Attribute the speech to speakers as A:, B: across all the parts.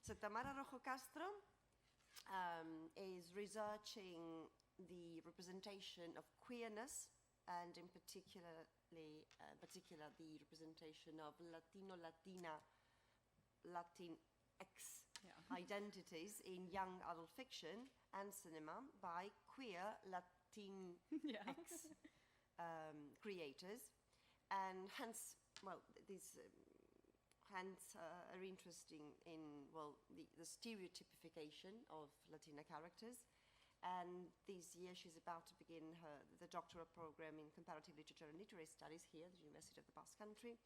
A: So Tamara Rojo Castro is researching the representation of queerness, and in particular the representation of Latino, Latina, Latinx identities in young adult fiction and cinema by queer Latinx creators, and hence, well, these are interesting in, well, the stereotypification of Latina characters. And this year she's about to begin the doctoral program in comparative literature and literary studies here at the University of the Basque Country.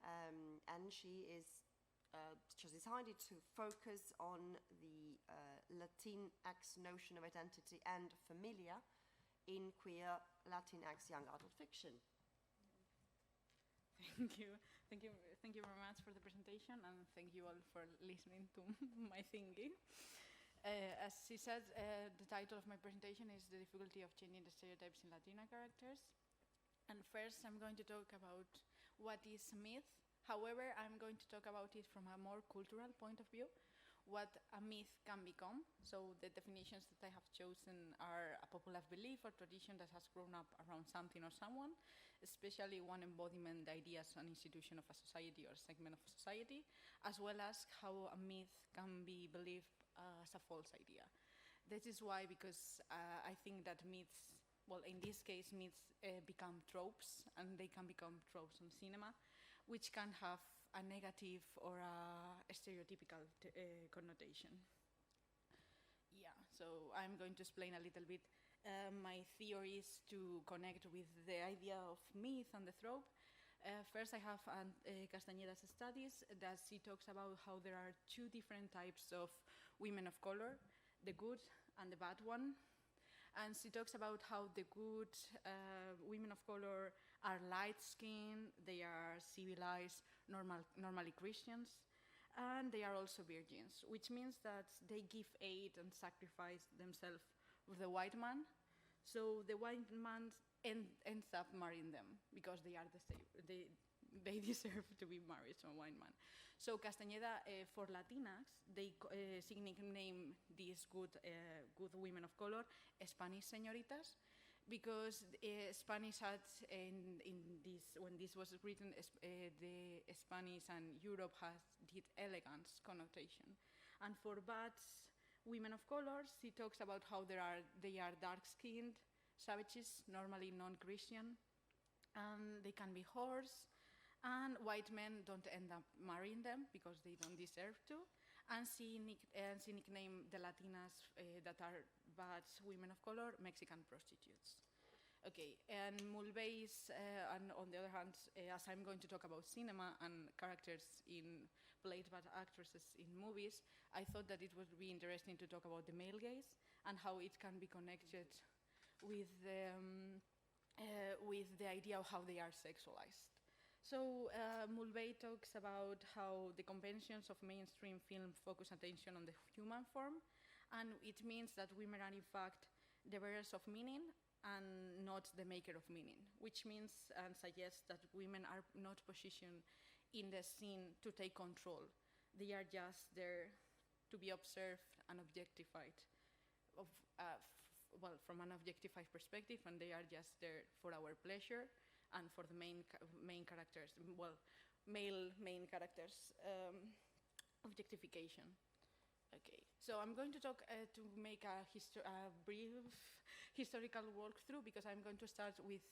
A: And she's decided to focus on the Latinx notion of identity and familia in queer Latinx young adult fiction.
B: Thank you. Thank you very much for the presentation, and thank you all for listening to my thingy. As she said, the title of my presentation is The Difficulty of Changing the Stereotypes in Latina Characters. And first, I'm going to talk about what is myth. However, I'm going to talk about it from a more cultural point of view, what a myth can become. So the definitions that I have chosen are a popular belief or tradition that has grown up around something or someone, especially one embodiment, ideas, an institution of a society or segment of society, as well as how a myth can be believed as a false idea. This is why, because I think that myths, well, in this case, myths become tropes, and they can become tropes in cinema, which can have a negative or a stereotypical connotation. Yeah, so I'm going to explain a little bit my theories to connect with the idea of myth and the trope. First, I have Castañeda's studies that she talks about how there are two different types of women of color, the good and the bad one. And she talks about how the good women of color are light-skinned, they are civilized, normally Christians, and they are also virgins, which means that they give aid and sacrifice themselves with the white man. So the white man ends up marrying them because they are the same. They deserve to be married to a white man. So Castañeda, for Latinas, she nicknamed these good women of color Spanish señoritas, because Spanish had, when this was written, the Spanish and Europe did elegance connotation. And for bad women of color, she talks about how they are dark-skinned, savages, normally non-Christian, and they can be whores, and white men don't end up marrying them because they don't deserve to. And she nicknamed the Latinas that are bad women of color Mexican prostitutes. Okay, and Mulvey is, and on the other hand, as I'm going to talk about cinema and characters played by actresses in movies, I thought that it would be interesting to talk about the male gaze and how it can be connected with the idea of how they are sexualized. So Mulvey talks about how the conventions of mainstream film focus attention on the human form, and it means that women are in fact the bearers of meaning and not the maker of meaning, which means and suggests that women are not positioned in the scene to take control. They are just there to be observed and objectified, from an objectified perspective, and they are just there for our pleasure and for the main characters, male main characters, objectification. Okay, so I'm going to talk to make a brief historical walkthrough, because I'm going to start with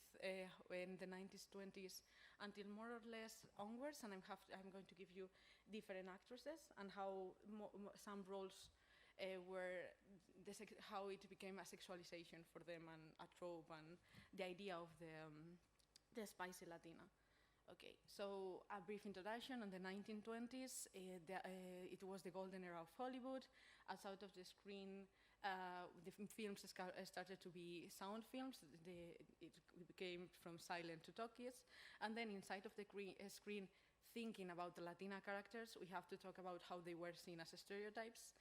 B: in the 90s, 20s until more or less onwards, and I'm going to give you different actresses and how some roles how it became a sexualization for them and a trope and the idea of the spicy Latina. Okay, so a brief introduction. In the 1920s, it was the golden era of Hollywood. Outside of the screen, the films started to be sound films. It became from silent to talkies. And then inside of the screen, thinking about the Latina characters, we have to talk about how they were seen as stereotypes,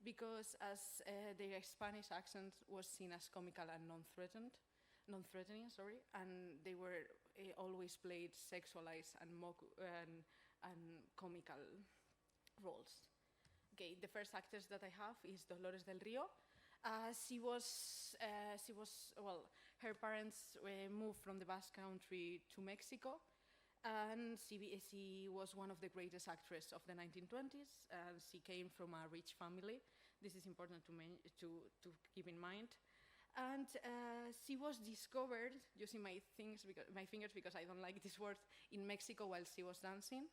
B: because as their Spanish accent was seen as comical and non-threatening, and they were always played sexualized and comical roles. Okay, the first actress that I have is Dolores del Rio. Well, her parents moved from the Basque Country to Mexico, and she was one of the greatest actresses of the 1920s. She came from a rich family. This is important to keep in mind. And she was discovered using my fingers because I don't like this word, in Mexico while she was dancing.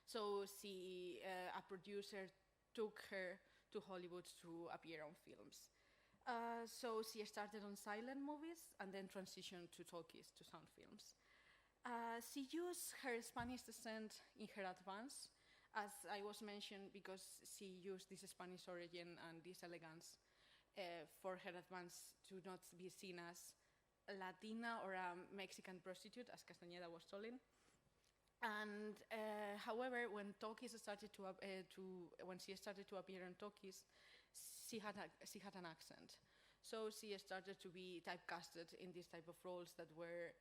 B: So a producer took her to Hollywood to appear on films. So she started on silent movies and then transitioned to talkies, to sound films. She used her Spanish descent in her advance, as I was mentioned, because she used this Spanish origin and this elegance for her advance to not be seen as a Latina or a Mexican prostitute, as Castañeda was telling. And however, when talkies started when she started to appear in talkies, she had an accent. So she started to be typecasted in these type of roles that were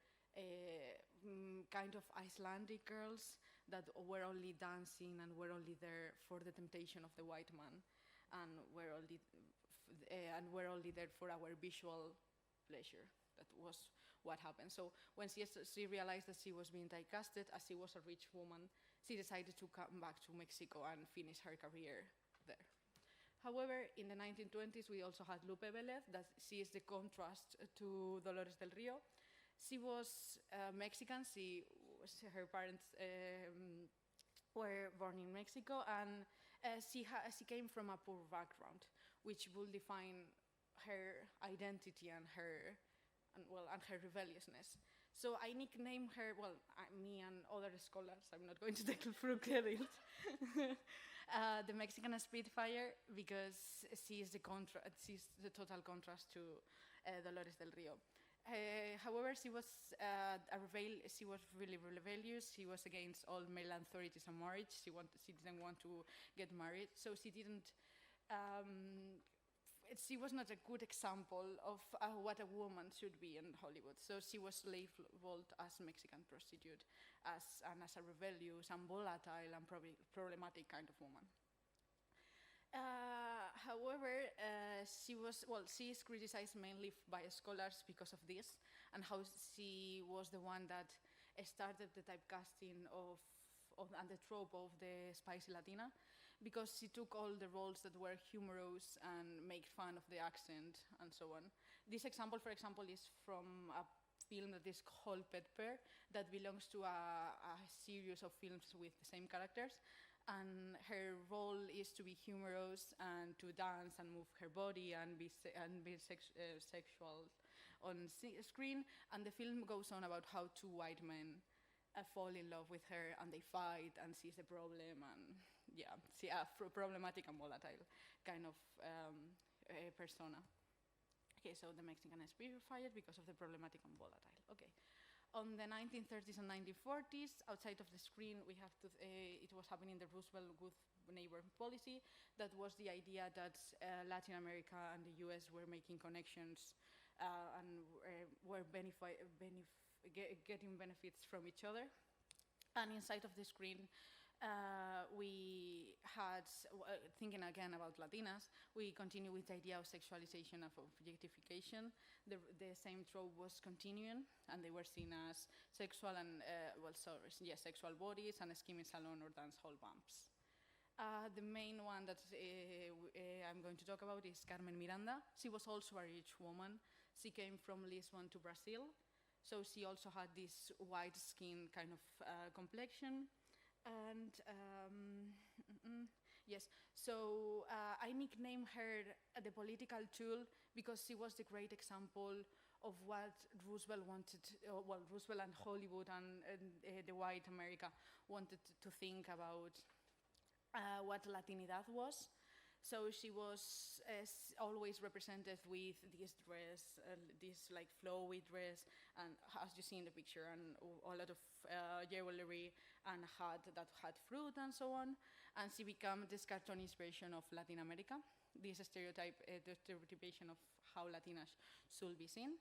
B: kind of Icelandic girls that were only dancing and were only there for the temptation of the white man, and were only there for our visual pleasure. That was what happened. So when she realized that she was being typecasted, as she was a rich woman, she decided to come back to Mexico and finish her career there. However, in the 1920s, we also had Lupe Velez, that she is the contrast to Dolores del Rio. She was Mexican. Her parents were born in Mexico, and she came from a poor background, which will define her identity and her rebelliousness. So I nicknamed her, me and other scholars, I'm not going to take full credit, the Mexican Spitfire, because she's the total contrast to Dolores del Rio. However, she was really rebellious. She was against all male authorities and marriage. She didn't want to get married, so she didn't. She was not a good example of what a woman should be in Hollywood. So she was labeled as Mexican prostitute, as a rebellious and volatile and problematic kind of woman. However, she is criticized mainly by scholars because of this, and how she was the one that started the typecasting and the trope of the spicy Latina, because she took all the roles that were humorous and make fun of the accent and so on. This example, for example, is from a film that is called Pet Pear, that belongs to a series of films with the same characters. And her role is to be humorous and to dance and move her body and be sexual on screen. And the film goes on about how two white men fall in love with her, and they fight, and she's the problem, and she problematic and volatile kind of persona. Okay, so the Mexican is fired because of the problematic and volatile. Okay. On the 1930s and 1940s, outside of the screen, we have it was happening the Roosevelt Good Neighborhood policy. That was the idea that Latin America and the US were making connections and were getting benefits from each other. And inside of the screen, we had, thinking again about Latinas, we continue with the idea of sexualization, of objectification. The same trope was continuing, and they were seen as sexual and, sexual bodies and skimming salon or dance hall bumps. The main one that I'm going to talk about is Carmen Miranda. She was also a rich woman. She came from Lisbon to Brazil, so she also had this white skin kind of complexion. And yes, so I nicknamed her the political tool because she was the great example of what Roosevelt wanted, Roosevelt and Hollywood and the white America wanted to think about what Latinidad was. So she was always represented with this dress, this like flowy dress, and as you see in the picture, and a lot of jewelry and a hat that had fruit and so on. And she became this cartoonish version of Latin America, this stereotype, the stereotypation of how Latinas should be seen.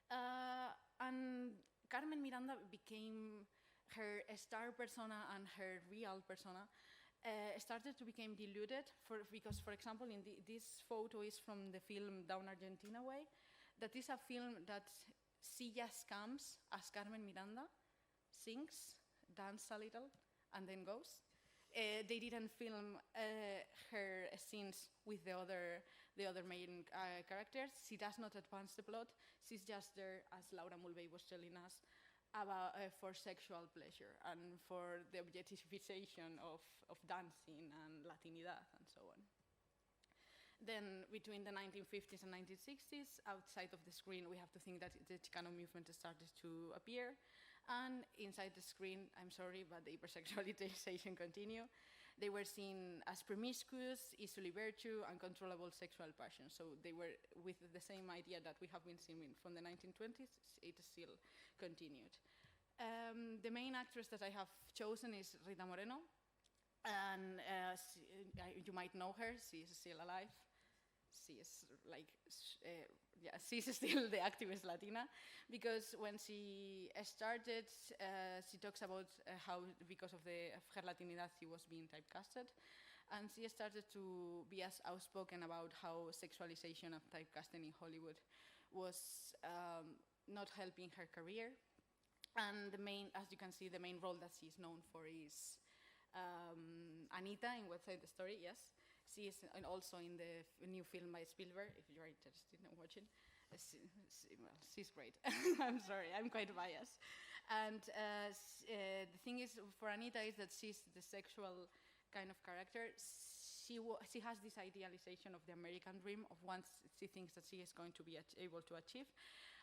B: And Carmen Miranda became her star persona and her real persona started to become diluted because, for example, this photo is from the film Down Argentina Way. That is a film that she just comes as Carmen Miranda, sings, dances a little, and then goes. They didn't film her scenes with the other main characters. She does not advance the plot. She's just there, as Laura Mulvey was telling us, about for sexual pleasure and for the objectification of dancing and Latinidad and so on. Then between the 1950s and 1960s, outside of the screen, we have to think that the Chicano movement started to appear. And inside the screen, I'm sorry, but the hypersexualization continued. They were seen as promiscuous, easily virtue, uncontrollable sexual passion. So they were with the same idea that we have been seeing from the 1920s, it still continued. The main actress that I have chosen is Rita Moreno. And you might know her, she is still alive. She is like, she's still the activist Latina, because when she started, she talks about how, because of her Latinidad, she was being typecasted, and she started to be as outspoken about how sexualization of typecasting in Hollywood was not helping her career. And as you can see, the main role that she's known for is Anita in West Side Story, yes. She is also in the new film by Spielberg, if you are interested in watching. She's great. I'm sorry, I'm quite biased. And the thing is, for Anita, is that she's the sexual kind of character. She has this idealization of the American dream of once she thinks that she is going to be able to achieve.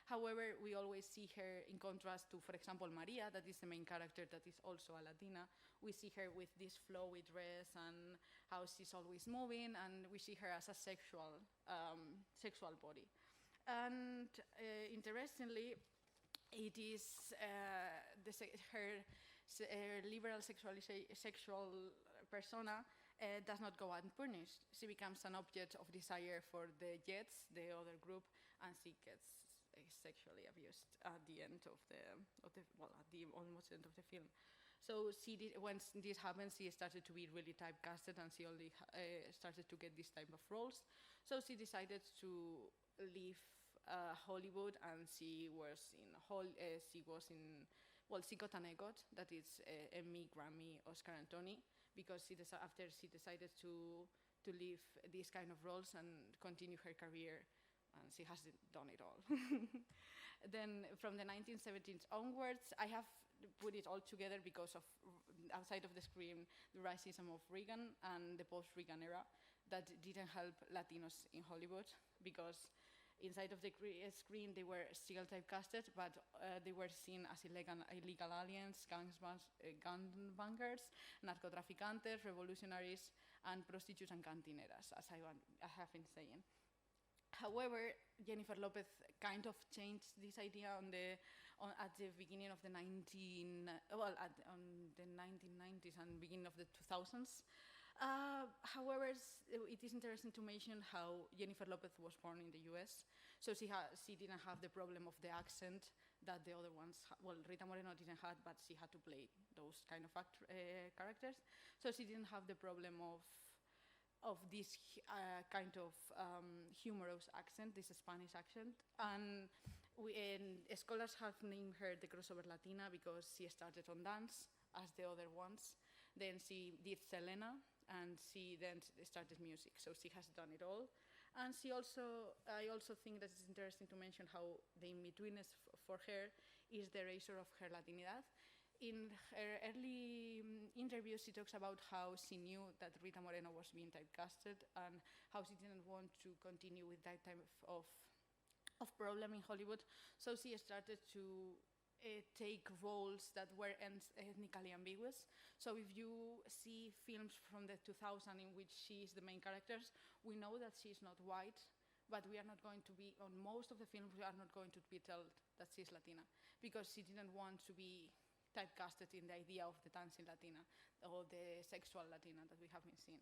B: However, we always see her in contrast to, for example, Maria, that is the main character that is also a Latina. We see her with this flowy dress and how she's always moving, and we see her as a sexual body. And interestingly, it is her liberal sexual persona does not go unpunished. She becomes an object of desire for the Jets, the other group, and she gets sexually abused at the end of the almost end of the film. So when this happened, she started to be really typecasted, and she only started to get this type of roles. So she decided to leave Hollywood, and she got an EGOT, that is Emmy, Grammy, Oscar, and Tony, because after she decided to leave these kind of roles and continue her career, and she has done it all. Then from the 1970s onwards, I have put it all together because of, outside of the screen, the racism of Reagan and the post-Reagan era that didn't help Latinos in Hollywood, because inside of the screen they were still typecasted, but they were seen as illegal aliens, gangbangers, narcotraficantes, revolutionaries, and prostitutes and cantineras, as I have been saying. However, Jennifer Lopez kind of changed this idea at the beginning of the 1990s and beginning of the 2000s. However, it is interesting to mention how Jennifer Lopez was born in the US, so she didn't have the problem of the accent that the other ones, Rita Moreno didn't have, but she had to play those kind of characters, so she didn't have the problem of this kind of humorous accent, this Spanish accent. And scholars have named her the crossover Latina because she started on dance as the other ones. Then she did Selena, and she then started music. So she has done it all. And I also think that it's interesting to mention how the in-betweenness for her is the erasure of her Latinidad. In her early interviews, she talks about how she knew that Rita Moreno was being typecasted and how she didn't want to continue with that type of problem in Hollywood. So she started to take roles that were ethnically ambiguous. So if you see films from the 2000s in which she is the main characters, we know that she's not white, but we are not going to be, on most of the films, we are not going to be told that she's Latina, because she didn't want to be typecasted in the idea of the dancing Latina or the sexual Latina that we have been seeing.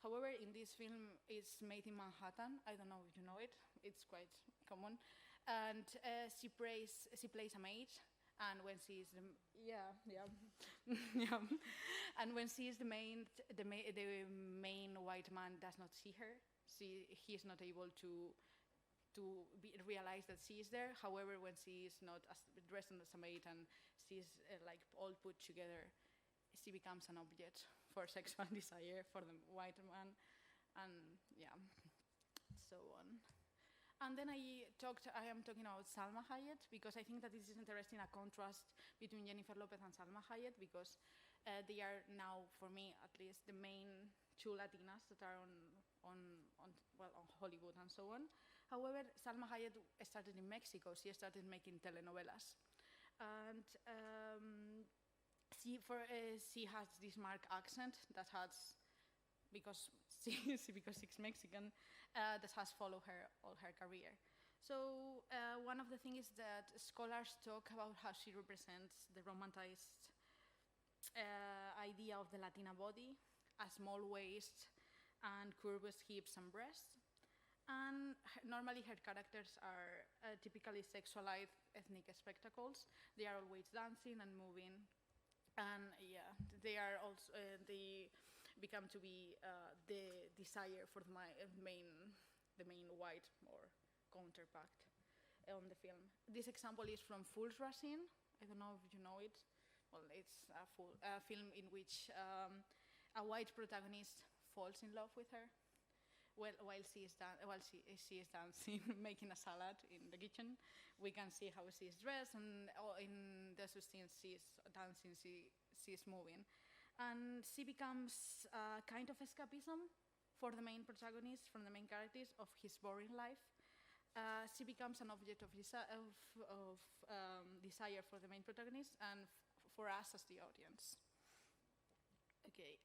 B: However, in this film, it's made in Manhattan. I don't know if you know it. It's quite common. And she plays a maid, and when she is the yeah, and when she is the main white man does not see her. He is not able to realize that she is there. However, when she is not dressed as a maid and she is like all put together, she becomes an object for sexual desire for the white man, and yeah, so on. And then I am talking about Salma Hayek because I think that this is interesting, a contrast between Jennifer Lopez and Salma Hayek, because they are now, for me at least, the main two Latinas that are on Hollywood and so on. However, Salma Hayek started in Mexico. She started making telenovelas, and she has this marked accent that has, because she's Mexican, that has followed her all her career. So one of the things is that scholars talk about how she represents the romanticized idea of the Latina body, a small waist and curved hips and breasts. And normally her characters are typically sexualized ethnic spectacles. They are always dancing and moving. And yeah, they are also, they become to be the desire for the main white or counterpart on the film. This example is from Fools Racine. I don't know if you know it. Well, it's a film in which a white protagonist falls in love with her while she is dancing, making a salad in the kitchen. We can see how she is dressed, and in the scenes she is dancing, she is moving. And she becomes a kind of escapism for the main protagonist, from the main characters of his boring life. She becomes an object of desire for the main protagonist and for us as the audience. Okay,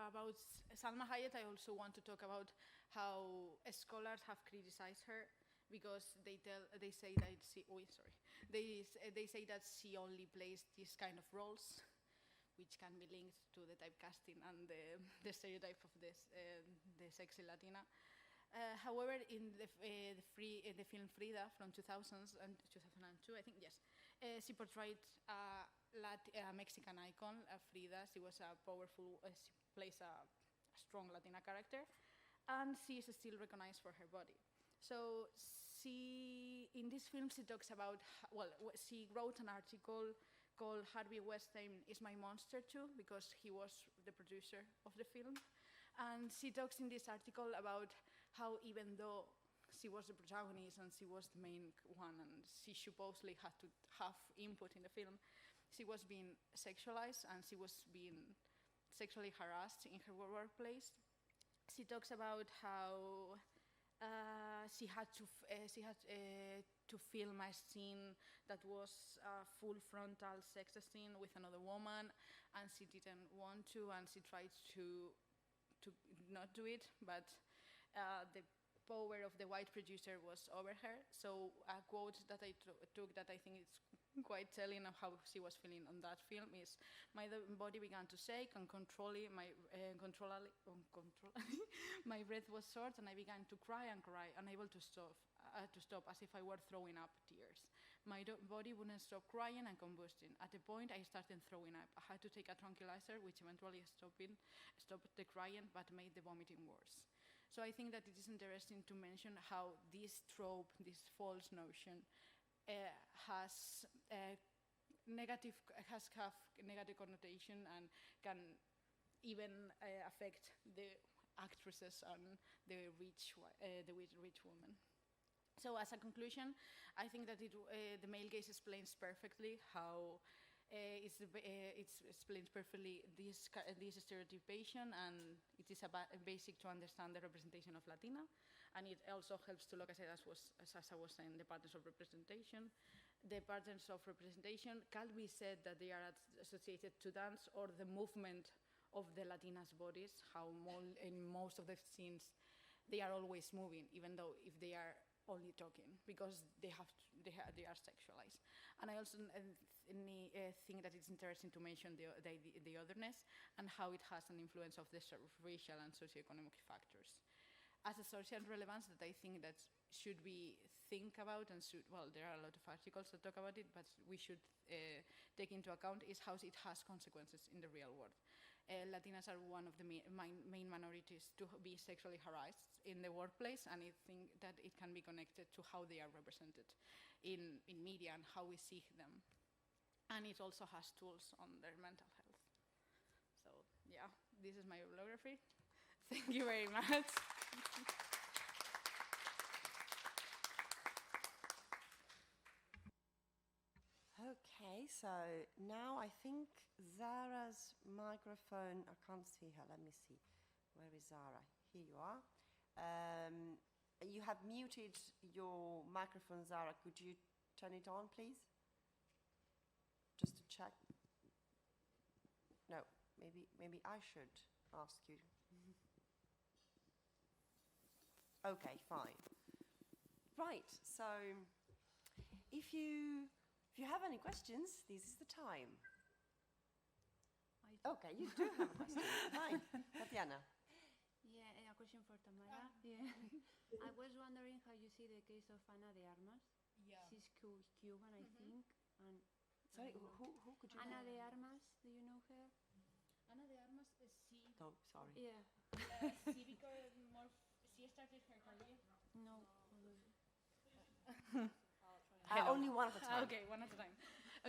B: about Salma Hayek, I also want to talk about how scholars have criticized her because they say that they say that she only plays this kind of roles, which can be linked to the typecasting and the stereotype of the sexy Latina. However, in the film Frida from 2000s and 2002, I think, yes, she portrayed a Mexican icon, Frida. She was a powerful, she plays a strong Latina character, and she is still recognized for her body. So in this film, she talks about, she wrote an article called Harvey Weinstein is My Monster Too, because he was the producer of the film. And she talks in this article about how even though she was the protagonist and she was the main one and she supposedly had to have input in the film, she was being sexualized and she was being sexually harassed in her workplace. She talks about how she had to film a scene that was a full frontal sex scene with another woman, and she didn't want to, and she tried to not do it, but the power of the white producer was over her. So a quote that I took that I think is quite telling of how she was feeling on that film is, my body began to shake uncontrollably, my breath was short, and I began to cry, unable to stop, as if I were throwing up tears. My body wouldn't stop crying and combusting. At a point, I started throwing up. I had to take a tranquilizer, which eventually stopped the crying, but made the vomiting worse. So I think that it is interesting to mention how this trope, this false notion, has negative connotation and can even affect the actresses and the rich women. So as a conclusion, I think that the male gaze explains perfectly how it explains perfectly this stereotypation, and it is basic to understand the representation of Latina, and it also helps to look at it as I was saying, the patterns of representation. The patterns of representation can be said that they are associated to dance or the movement of the Latinas' bodies, how in most of the scenes they are always moving, even though if they are only talking, because they are sexualized. And I also think that it's interesting to mention the otherness and how it has an influence of the racial and socioeconomic factors. As a social relevance that I think that should be think about and should, well, there are a lot of articles that talk about it, but we should take into account is how it has consequences in the real world. Latinas are one of the main minorities to be sexually harassed in the workplace, and I think that it can be connected to how they are represented in media and how we see them. And it also has tools on their mental health. So yeah, this is my bibliography. Thank you very much.
A: Okay, so now I think Zara's microphone, I can't see her, let me see. Where is Zara? Here you are. You have muted your microphone, Zara. Could you turn it on, please? Just to check. No, maybe I should ask you. Okay, fine. Right, so if you have any questions, this is the time. Okay, you do have a question. Fine. Tatiana.
C: Yeah, a question for Tamara. Yeah. I was wondering how you see the case of Ana de Armas.
B: Yeah.
C: She's Cuban, I think. And
A: Sorry, who could you
C: Ana de Armas, do you know her?
B: Ana de Armas, she
A: Oh, sorry.
C: Yeah.
B: she became more. She started her career.
C: No.
A: Only one at a time.
B: Okay, one at a time.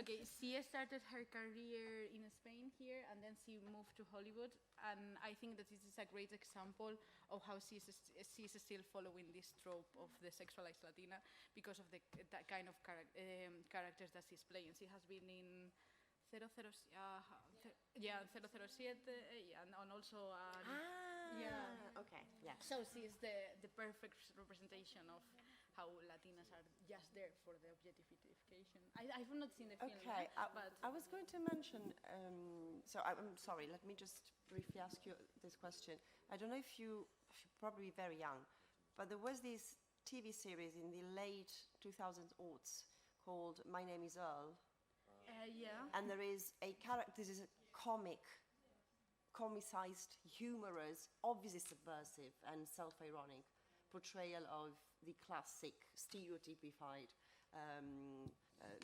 B: Okay, she started her career in Spain here, and then she moved to Hollywood. And I think that this is a great example of how she's still following this trope of the sexualized Latina because of that kind of characters that she's playing. She has been in 007, and also yeah.
A: Okay. Yeah.
B: So she's the perfect representation of how Latinas are just there for the objectification. I've not seen the film,
A: Okay,
B: but
A: I was going to mention, so I'm sorry, let me just briefly ask you this question. I don't know if you're probably very young, but there was this TV series in the late 2000s aughts called My Name is Earl.
B: yeah.
A: And there is a character, this is a comicized, humorous, obviously subversive and self-ironic portrayal of the classic stereotypified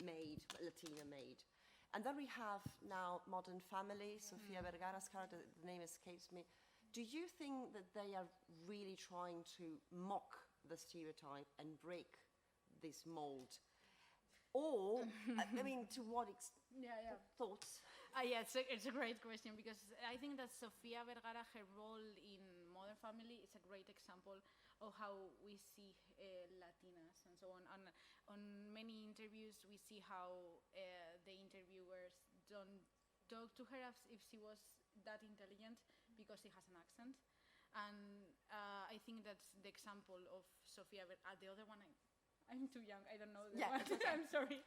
A: maid, Latina maid. And then we have now Modern Family, Sofia Vergara's character, the name escapes me. Do you think that they are really trying to mock the stereotype and break this mold? Or, I mean, to what thoughts?
B: Yeah, it's a great question because I think that Sofia Vergara, her role in Modern Family is a great example of how we see Latinas and so on. And on many interviews, we see how the interviewers don't talk to her as if she was that intelligent because she has an accent. And I think that's the example of Sofia Vergara. The other one, I'm too young. I don't know.
A: Okay.
B: I'm sorry.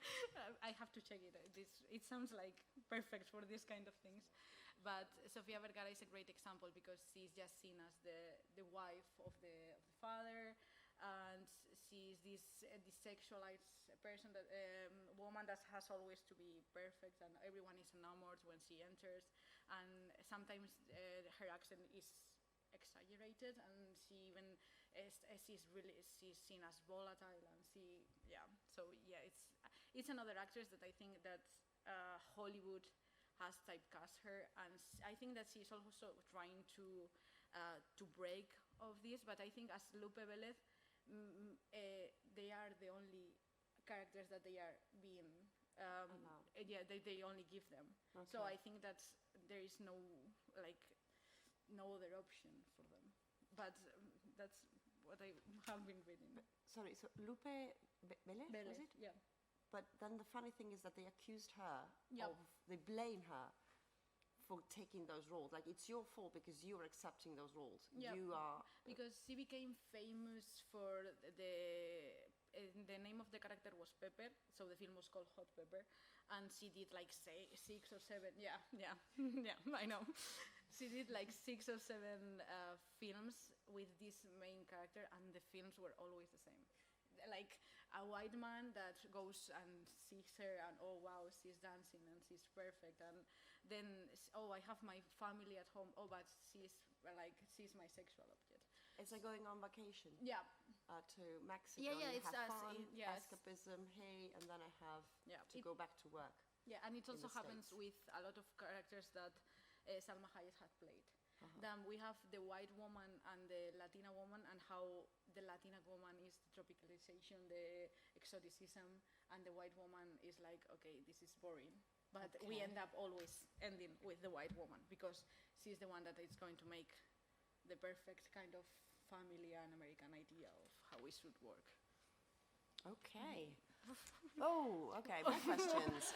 B: I have to check it. It sounds like perfect for this kind of things. But Sofia Vergara is a great example because she's just seen as the wife of the father, and she's this sexualized person, that woman that has always to be perfect, and everyone is enamored when she enters. And sometimes her accent is exaggerated, and she even she's seen as volatile, and it's another actress that I think that Hollywood has typecast her, and I think that she's also trying to break of this. But I think as Lupe Velez, they are the only characters that they are being they only give them. Okay. So I think that there is no other option for them. But that's what I have been reading.
A: Sorry, so Lupe Velez, was it?
B: Yeah.
A: But then the funny thing is that they accused her they blame her for taking those roles. Like, it's your fault because you're accepting those roles.
B: Yep.
A: You are...
B: Because she became famous for the name of the character was Pepper, so the film was called Hot Pepper, and she did like 6 or 7, yeah, I know. She did like 6 or 7 films with this main character, and the films were always the same. Like a white man that goes and sees her, and oh wow, she's dancing and she's perfect, and then I have my family at home, but she's my sexual object.
A: It's like going on vacation.
B: Yeah.
A: To Mexico.
B: Yeah,
A: and
B: it's
A: have fun. escapism, hey, and then I have
B: Yeah,
A: to go back to work.
B: Yeah, and it also
A: the
B: happens
A: States.
B: with a lot of characters that Salma Hayek had played.
A: Uh-huh.
B: Then we have the white woman and the Latina woman, and how the Latina woman is the tropicalization, the exoticism, and the white woman is like, okay, this is boring. But we
A: Okay.
B: end up always ending with the white woman because she's the one that is going to make the perfect kind of family and American idea of how we should work.
A: Okay. Oh, okay. More questions.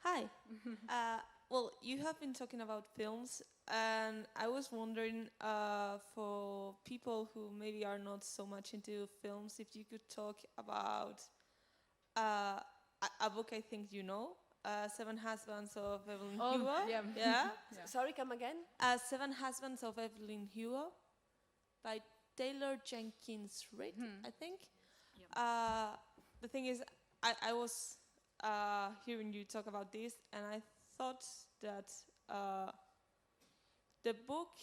D: Hi. Well, you have been talking about films, and I was wondering, for people who maybe are not so much into films, if you could talk about a book I think you know, Seven Husbands of Evelyn
B: Oh,
D: Hugo.
B: yeah.
D: Yeah.
B: Yeah.
A: Sorry, come again?
D: Seven Husbands of Evelyn Hugo by Taylor Jenkins Reid, I think.
B: Yeah.
D: The thing is, I was hearing you talk about this, and I thought that the book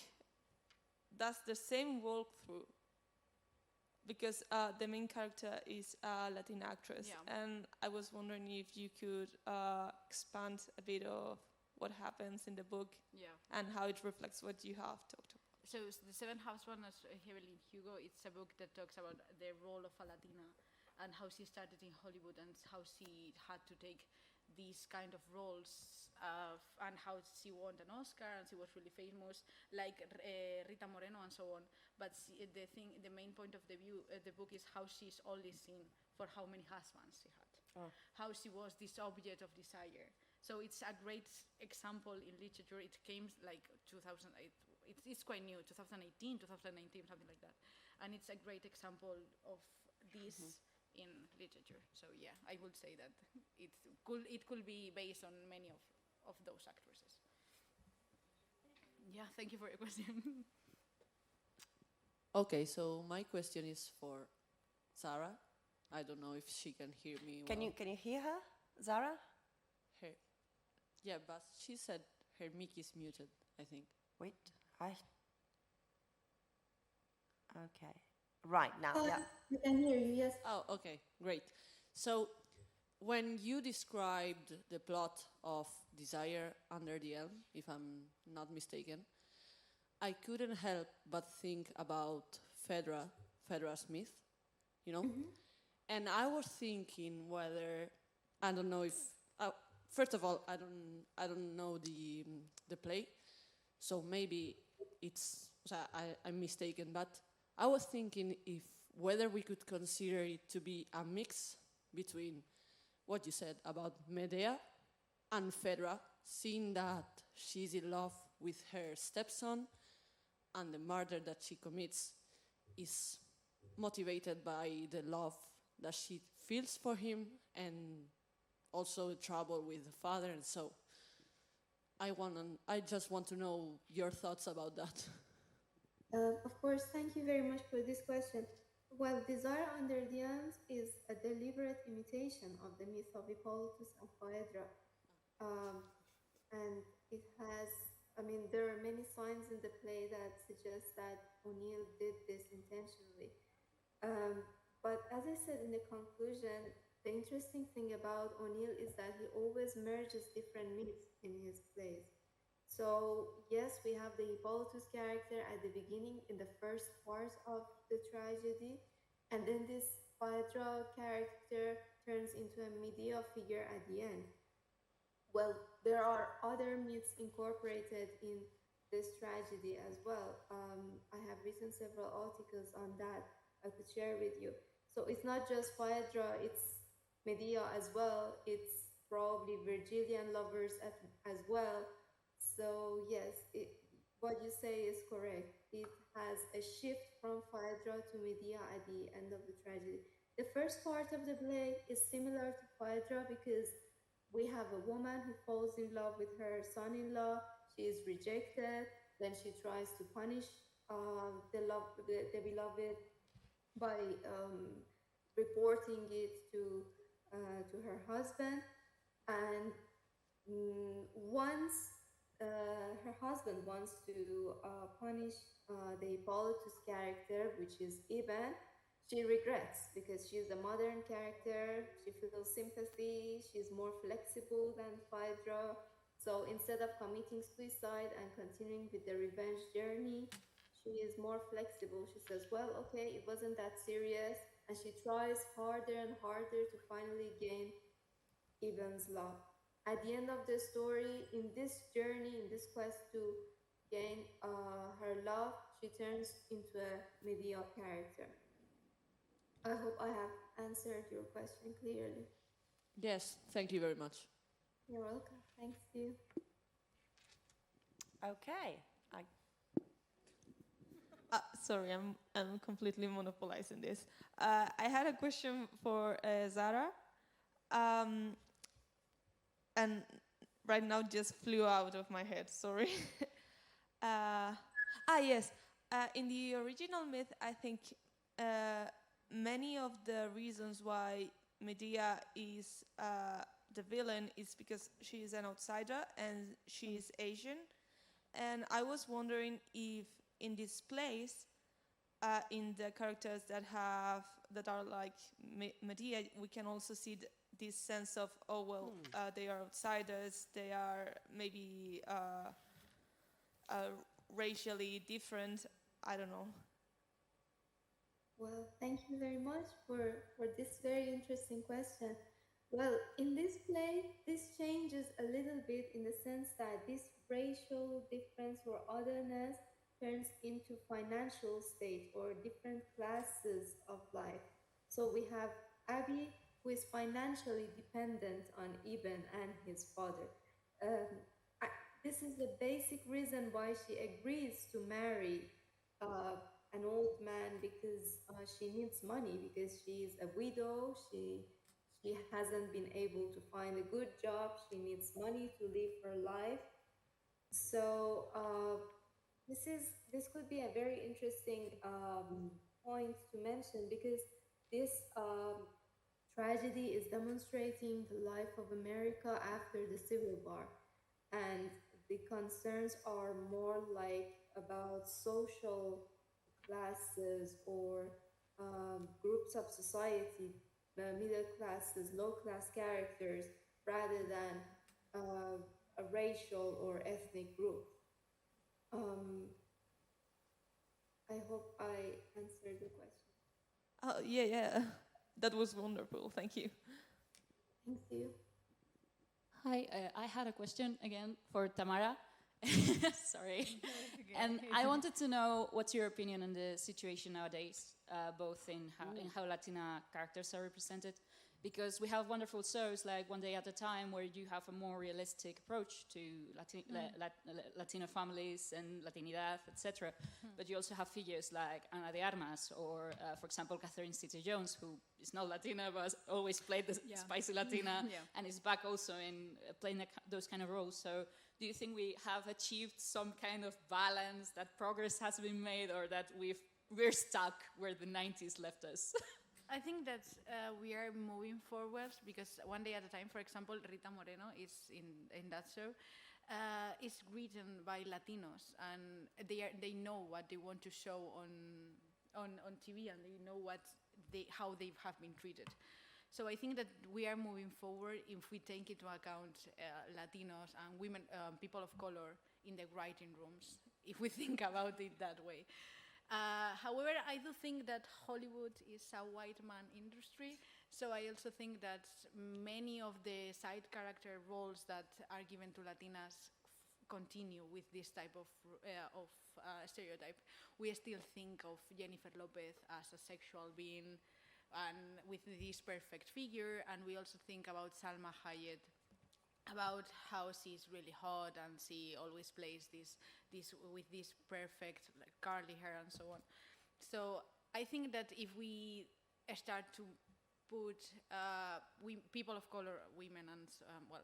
D: does the same walkthrough because the main character is a Latin actress,
B: Yeah.
D: and I was wondering if you could expand a bit of what happens in the book
B: Yeah.
D: and how it reflects what you have talked about.
B: So the Seventh Husband of Evelyn Hugo, it's a book that talks about the role of a Latina and how she started in Hollywood and how she had to take these kind of roles and how she won an Oscar and she was really famous, like Rita Moreno and so on. But the main point of the book is how she's only seen for how many husbands she had, how she was this object of desire. So it's a great example in literature. It came like 2008. It's quite new, 2018, 2019, something like that. And it's a great example of this in literature. So yeah, I would say that it could be based on many of those actresses. Yeah, thank you for your question.
E: Okay, so my question is for Sarah. I don't know if she can hear me.
A: Can
E: well.
A: you hear her, Zara?
E: Her, yeah, but she said her mic is muted, I think.
A: Wait, Okay. Right, now,
F: Oh,
A: yeah.
F: I can hear you, yes.
E: Oh, okay, great. So, when you described the plot of Desire Under the Elm, if I'm not mistaken, I couldn't help but think about Phaedra Smith, you know? And I was thinking whether, I don't know if, first of all, I don't know the play, so maybe I'm mistaken, but I was thinking if whether we could consider it to be a mix between what you said about Medea and Phaedra, seeing that she's in love with her stepson and the murder that she commits is motivated by the love that she feels for him and also the trouble with the father. And so I just want to know your thoughts about that.
F: Of course, thank you very much for this question. Well, Desire Under the Elms is a deliberate imitation of the myth of Hippolytus and Phaedra. And it has, there are many signs in the play that suggest that O'Neill did this intentionally. But as I said in the conclusion, the interesting thing about O'Neill is that he always merges different myths in his plays. So yes, we have the Hippolytus character at the beginning in the first part of the tragedy, and then this Phaedra character turns into a Medea figure at the end. Well, there are other myths incorporated in this tragedy as well. I have written several articles on that I could share with you. So it's not just Phaedra, it's Medea as well. It's probably Virgilian lovers as well. So yes, what you say is correct. It has a shift from Phaedra to Medea at the end of the tragedy. The first part of the play is similar to Phaedra because we have a woman who falls in love with her son-in-law. She is rejected. Then she tries to punish the beloved by reporting it to her husband. And once her husband wants to punish the Hippolytus character, which is Iban. She regrets because she's a modern character. She feels sympathy. She's more flexible than Phaedra. So instead of committing suicide and continuing with the revenge journey, she is more flexible. She says, well, okay, it wasn't that serious. And she tries harder and harder to finally gain Ivan's love. At the end of the story, in this journey, in this quest to gain her love, she turns into a Medea character. I hope I have answered your question clearly.
E: Yes, thank you very much.
F: You're welcome. Thanks to you.
A: Okay.
D: Sorry, I'm completely monopolizing this. I had a question for Zara, and right now just flew out of my head. Sorry. Yes. In the original myth, I think many of the reasons why Medea is the villain is because she is an outsider and she is Asian. And I was wondering if in this place, in the characters that are like Medea, we can also see this sense of, oh well, they are outsiders, they are maybe racially different. I don't know.
F: Well, thank you very much for this very interesting question. Well, in this play, this changes a little bit in the sense that this racial difference or otherness turns into financial state or different classes of life. So we have Abby, who is financially dependent on Ibn and his father. This is the basic reason why she agrees to marry an old man, because she needs money, because she's a widow. She hasn't been able to find a good job. She needs money to live her life. So this could be a very interesting point to mention, because this tragedy is demonstrating the life of America after the Civil War, and the concerns are more like about social classes or groups of society, middle classes, low class characters, rather than a racial or ethnic group. I hope I answered the question.
D: Oh, yeah. That was wonderful. Thank you.
F: Thank you.
G: Hi, I had a question again for Tamara. Sorry. And I wanted to know what's your opinion on the situation nowadays, both in how Latina characters are represented, because we have wonderful shows like One Day at a Time, where you have a more realistic approach to Latino families and Latinidad, etc. But you also have figures like Ana de Armas, or for example, Catherine Zeta-Jones, who is not Latina but has always played the spicy Latina, and is back also in playing those kind of roles. So do you think we have achieved some kind of balance, that progress has been made, or that we're stuck where the 90s left us?
B: I think that we are moving forward, because One Day at a Time, for example, Rita Moreno is in that show, is written by Latinos, and they know what they want to show on TV, and they know how they have been treated. So I think that we are moving forward if we take into account Latinos and women, people of color in the writing rooms, if we think about it that way. However, I do think that Hollywood is a white man industry, so I also think that many of the side character roles that are given to Latinas continue with this type of stereotype. We still think of Jennifer Lopez as a sexual being, and with this perfect figure, and we also think about Salma Hayek, about how she's really hot and she always plays this with this perfect like curly hair and so on. So I think that if we start to put people of color, women and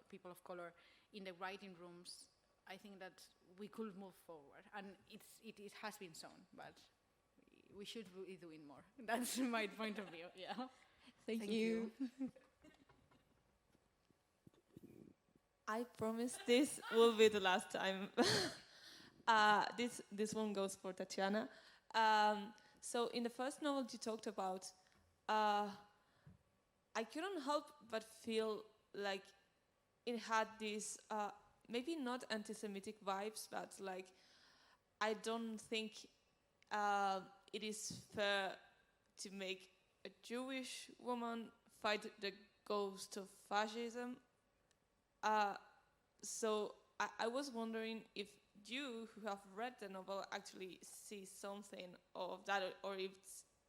B: people of color in the writing rooms, I think that we could move forward, and it has been shown, but we should be doing more. That's my point of view. Yeah.
G: Thank you.
D: I promise this will be the last time. This one goes for Tatiana. So in the first novel you talked about, I couldn't help but feel like it had these maybe not anti-Semitic vibes, but like I don't think it is fair to make a Jewish woman fight the ghost of fascism. So I was wondering if you, who have read the novel, actually see something of that, or if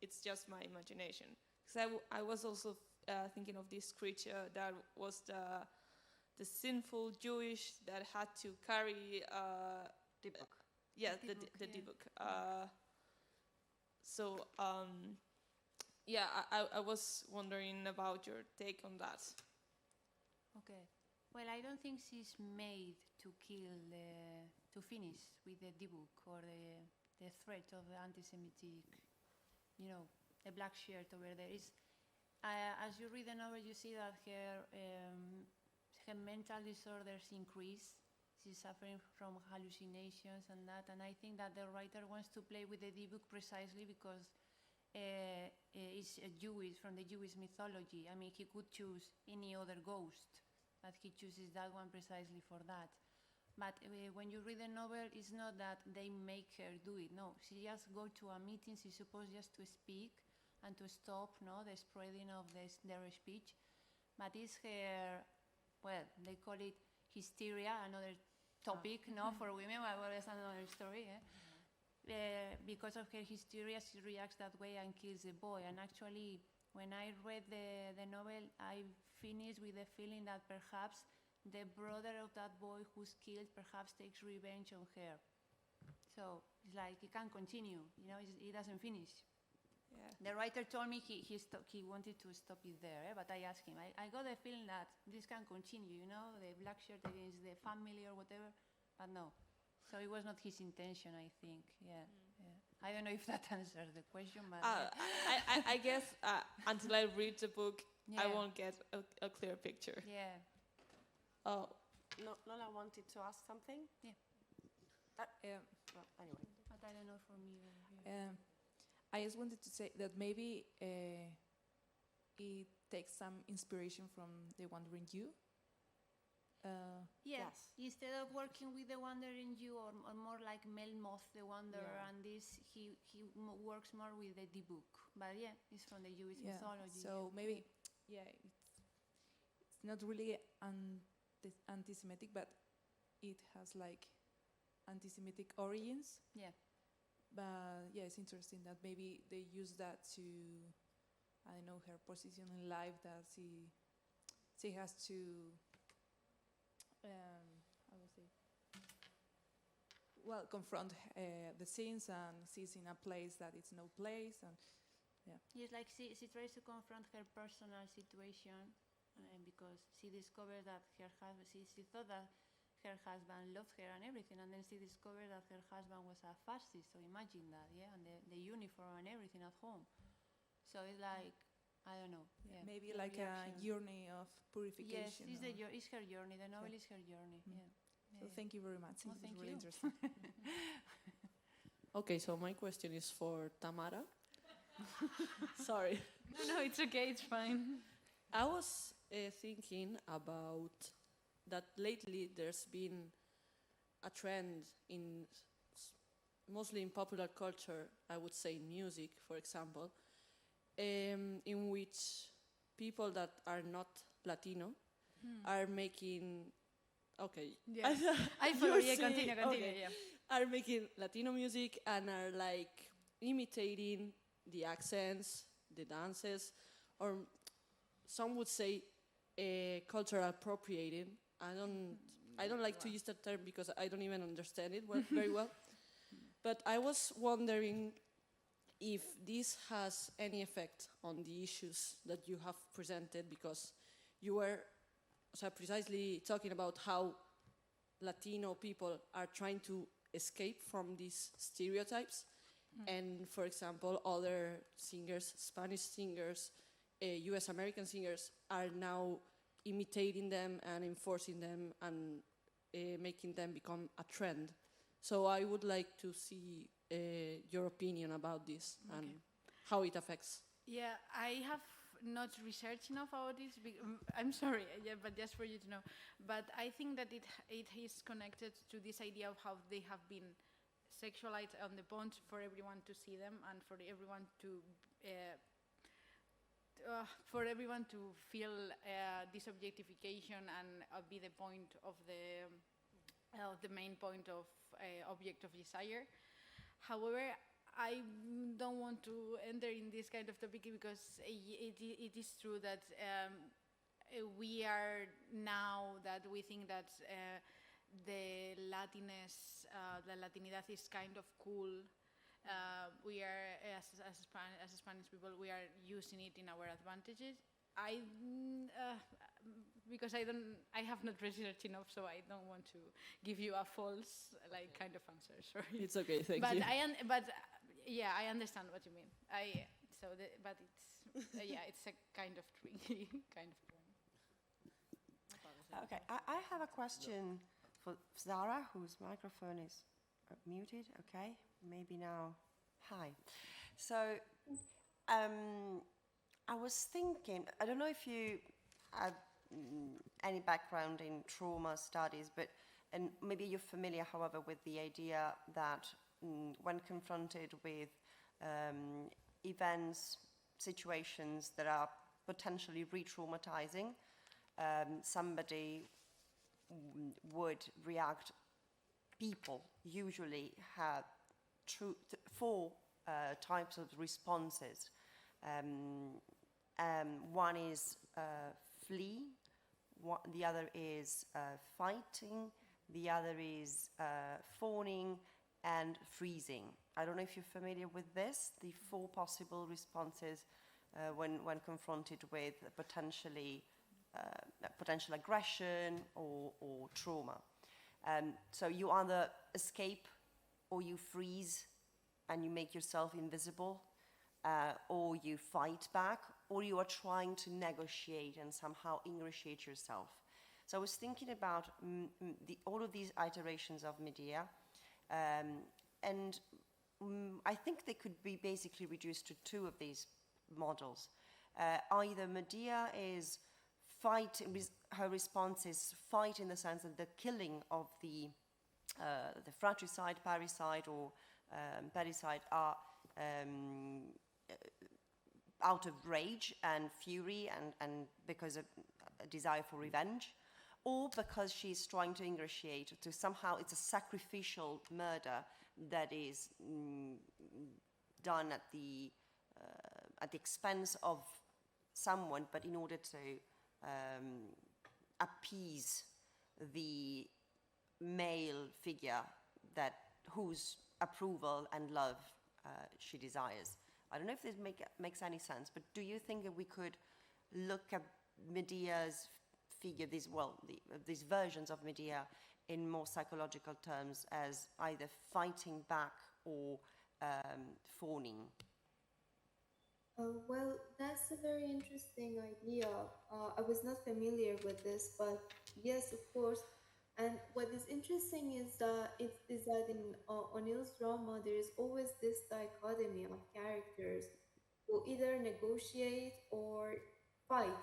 D: it's just my imagination. Because I was also thinking of this creature that was the sinful Jewish that had to carry
A: Dybbuk.
D: yeah,
C: The
D: the
C: Dybbuk,
D: Dybbuk. So yeah, I was wondering about your take on that.
C: Okay. Well, I don't think she's made to kill, to finish with the Dybbuk or the threat of the anti-Semitic, the black shirt over there. As you read the novel, you see that her mental disorders increase. She's suffering from hallucinations and that. And I think that the writer wants to play with the Dybbuk precisely because it's from the Jewish mythology. I mean, he could choose any other ghost, but he chooses that one precisely for that. But when you read the novel, it's not that they make her do it. No, she just go to a meeting. She's supposed just to speak and to stop the spreading of their speech. But it's her, well, they call it hysteria, another topic, for women. Well, that's another story. Because of her hysteria, she reacts that way and kills the boy. And actually, when I read the novel, I finished with the feeling that perhaps the brother of that boy who's killed perhaps takes revenge on her. So it's like it can continue, it doesn't finish.
D: Yeah.
C: The writer told me he wanted to stop it there, but I asked him. I got the feeling that this can continue, the black shirt against the family or whatever, but no. So it was not his intention, I think. Yeah. I don't know if that answers the question, but
D: I guess until I read the book, I
C: Yeah.
D: won't get a clear picture.
C: yeah.
D: Oh,
A: Lola wanted to ask something?
C: Yeah.
A: Well, anyway.
C: But I don't know for me. Yeah.
H: I just wanted to say that maybe it takes some inspiration from The Wandering Jew.
C: Yeah.
A: Yes.
C: Instead of working with the Wandering Jew or more like Melmoth the Wanderer,
A: Yeah.
C: and this he works more with the Dybbuk. But yeah, it's from the Jewish mythology.
H: So maybe, it's not really anti-Semitic, but it has like anti-Semitic origins.
C: Yeah.
H: But yeah, it's interesting that maybe they use that to, I don't know, her position in life, that she has to, I would say, well, confront the sins, and she's in a place that it's no place, and
C: Yes, like she tries to confront her personal situation because she discovered that her husband, she thought that her husband loved her and everything, and then she discovered that her husband was a fascist. So imagine that, and the uniform and everything at home. So it's like, I don't know. Yeah,
H: maybe
C: the
H: like a
C: reaction.
H: journey of
C: Yes,
H: purification.
C: it's her journey. The novel is her journey. Yeah.
H: So thank you very much.
C: Oh,
H: It was
C: thank
H: really
C: you.
H: interesting.
E: Okay, so my question is for Tamara. Sorry.
B: No, it's okay, it's fine.
E: I was thinking about that lately there's been a trend mostly in popular culture, I would say music, for example, in which people that are not Latino are making, okay,
B: Yeah. I follow,
E: You're
B: continue,
E: saying- okay.
B: yeah.
E: are making Latino music and are like imitating the accents, the dances, or some would say cultural appropriating. I don't like to use that term because I don't even understand it very well. But I was wondering if this has any effect on the issues that you have presented, because you were precisely talking about how Latino people are trying to escape from these stereotypes. And for example, other singers, Spanish singers, US American singers, are now imitating them and enforcing them and making them become a trend. So I would like to see your opinion about this and how it affects.
B: Yeah, I have not researched enough about this. I'm sorry, yeah, but just for you to know. But I think that it is connected to this idea of how they have been sexualized on the pond for everyone to see them and for everyone to feel this objectification and be the point of the main point of object of desire. However, I don't want to enter in this kind of topic because it is true that we are now that we think that the Latiness, the Latinidad is kind of cool. We are, as Spanish people, we are using it in our advantages. Because I have not researched enough, so I don't want to give you a false kind of answer. Sorry.
E: It's okay, thank you.
B: Yeah, I understand what you mean. But it's it's a kind of tricky kind of point.
A: Okay, I have a question for Zara, whose microphone is muted. Okay, maybe now. Hi. So, I was thinking, I don't know if you have any background in trauma studies, and maybe you're familiar, however, with the idea that when confronted with events, situations that are potentially re-traumatizing, somebody would react. People usually have four types of responses. One is flee, the other is fighting, the other is fawning, and freezing. I don't know if you're familiar with this, the four possible responses when confronted with potential aggression or trauma. So you either escape or you freeze and you make yourself invisible, or you fight back, or you are trying to negotiate and somehow ingratiate yourself. So I was thinking about all of these iterations of Medea, and I think they could be basically reduced to two of these models. Either Medea is fight, her response is fight in the sense of the killing of the fratricide, parricide, or parricide are out of rage and fury and because of a desire for revenge, or because she's trying to ingratiate, to somehow, it's a sacrificial murder that is done at the expense of someone, but in order to appease the male figure whose approval and love she desires. I don't know if this makes any sense, but do you think that we could look at Medea's figure, these versions of Medea, in more psychological terms as either fighting back or fawning?
F: Well, that's a very interesting idea. I was not familiar with this, but yes, of course. And what is interesting is that in O'Neill's drama, there is always this dichotomy of characters who either negotiate or fight.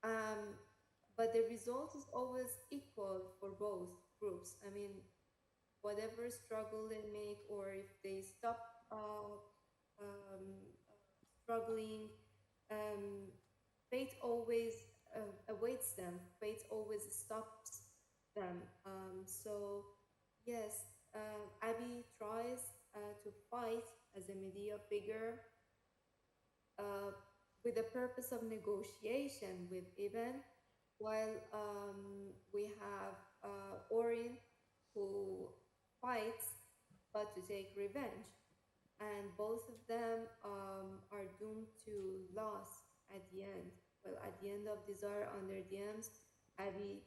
F: But the result is always equal for both groups. I mean, whatever struggle they make, or if they stop struggling, fate always awaits them. Fate always stops them. So yes, Abby tries to fight as a Medea figure with the purpose of negotiation with Ivan, while we have Orin, who fights but to take revenge. And both of them are doomed to loss at the end. Well, at the end of Desire Under Diams, Abby,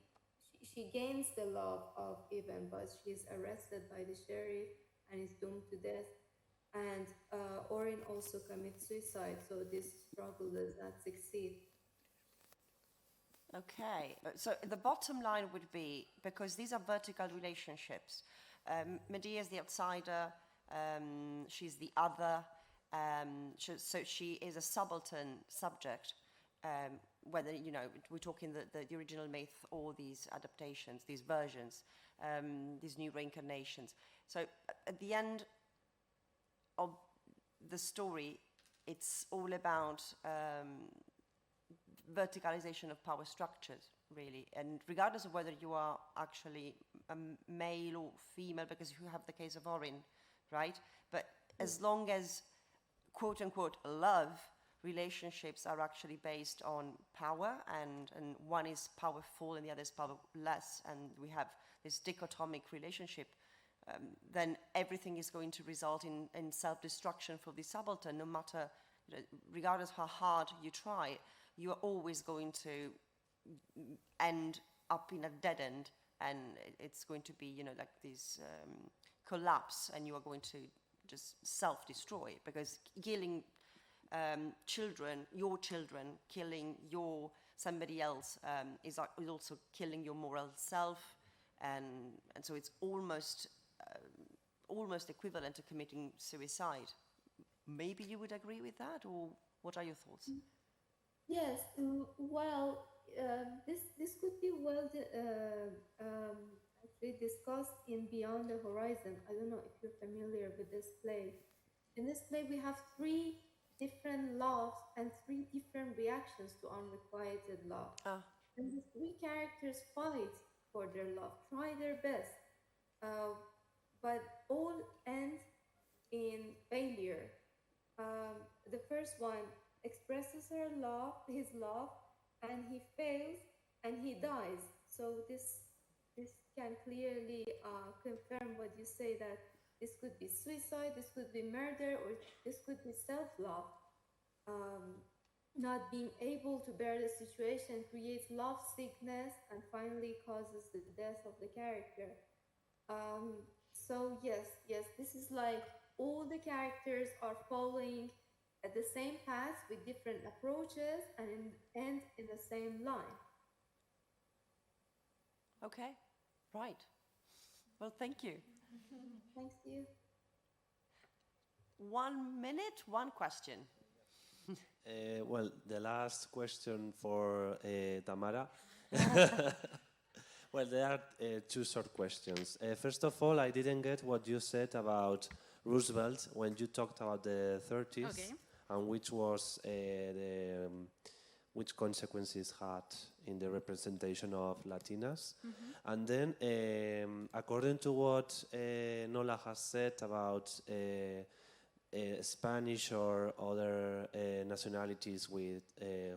F: she gains the love of Ivan, but she's arrested by the sheriff and is doomed to death. And Orin also commits suicide, so this struggle does not succeed.
A: Okay, so the bottom line would be, because these are vertical relationships, Medea is the outsider, she's the other, so she is a subaltern subject, whether, you know, we're talking the original myth or these adaptations, these versions, these new reincarnations. So at the end of the story, it's all about verticalization of power structures, really. And regardless of whether you are actually a male or female, because you have the case of Orin, right? But as long as, quote unquote, love relationships are actually based on power, and one is powerful and the other is powerless, and we have this dichotomic relationship, then everything is going to result in self-destruction for the subaltern, no matter, you know, regardless how hard you try, you are always going to end up in a dead end, and it's going to be, you know, like this collapse, and you are going to just self-destroy, because killing children, your children, killing somebody else is also killing your moral self, and so it's almost equivalent to committing suicide. Maybe you would agree with that, or what are your thoughts?
F: Yes, well, this could be actually discussed in Beyond the Horizon. I don't know if you're familiar with this play. In this play, we have 3 different loves and 3 different reactions to unrequited love. And the 3 characters fight for their love, try their best, but all end in failure. The first one expresses his love, and he fails, and he dies. So this can clearly confirm what you say, that this could be suicide, this could be murder, or this could be self-love. Not being able to bear the situation creates love sickness and finally causes the death of the character. So yes, this is like all the characters are following at the same path with different approaches and end in the same line.
A: Okay, right. Well, thank you.
F: Thanks to you.
A: 1 minute, 1 question.
I: Well, the last question for Tamara. Well, there are 2 short questions. First of all, I didn't get what you said about Roosevelt when you talked about the 30s.
B: Okay.
I: And which was which consequences had in the representation of Latinas. And then, according to what Nola has said about Spanish or other nationalities with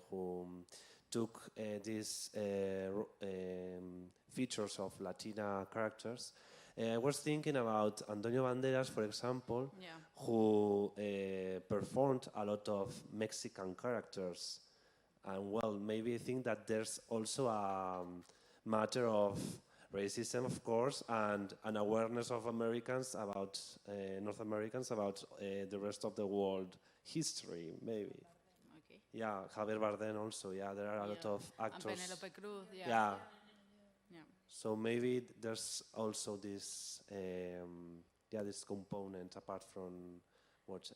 I: whom took these features of Latina characters, I was thinking about Antonio Banderas, for example, who performed a lot of Mexican characters. And well, maybe I think that there's also a matter of racism, of course, and an awareness of Americans about, North Americans about the rest of the world history, maybe.
B: Okay.
I: Yeah, Javier Bardem also, yeah, there are a lot of actors.
B: And Penelope Cruz,
I: Yeah. So maybe there's also this, this component apart from what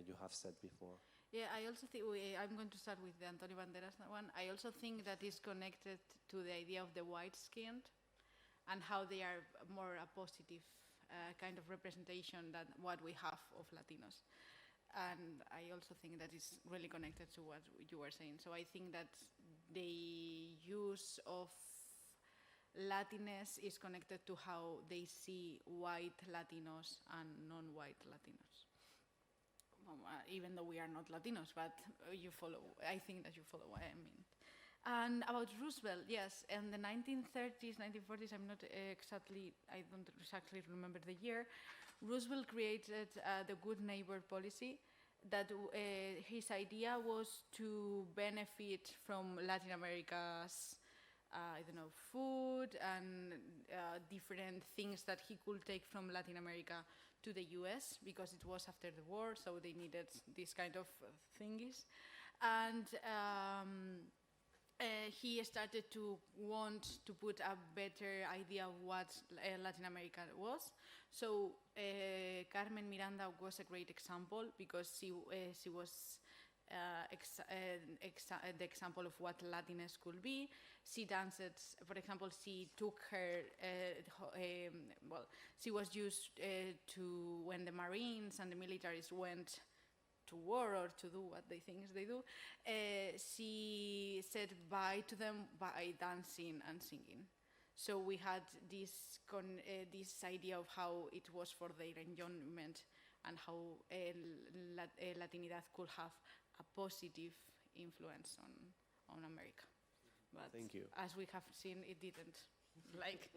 I: you have said before.
B: Yeah, I also think I'm going to start with the Antonio Banderas one. I also think that is connected to the idea of the white-skinned and how they are more a positive kind of representation than what we have of Latinos. And I also think that is really connected to what you were saying. So I think that the use of Latiness is connected to how they see white Latinos and non-white Latinos. Even though we are not Latinos, but you follow, I think that you follow what I mean. And about Roosevelt, yes, in the 1930s, 1940s, I don't exactly remember the year, Roosevelt created the Good Neighbor policy, that his idea was to benefit from Latin America's food and different things that he could take from Latin America to the US, because it was after the war, so they needed this kind of thingies. And he started to want to put a better idea of what Latin America was. So Carmen Miranda was a great example because she was the example of what Latinx could be. She danced, for example, she took her, she was used to when the Marines and the militaries went to war or to do what they think they do, she said bye to them by dancing and singing. So we had this idea of how it was for their enjoyment and how Latinidad could have a positive influence on America. But
I: Thank you.
B: as we have seen, it didn't. Like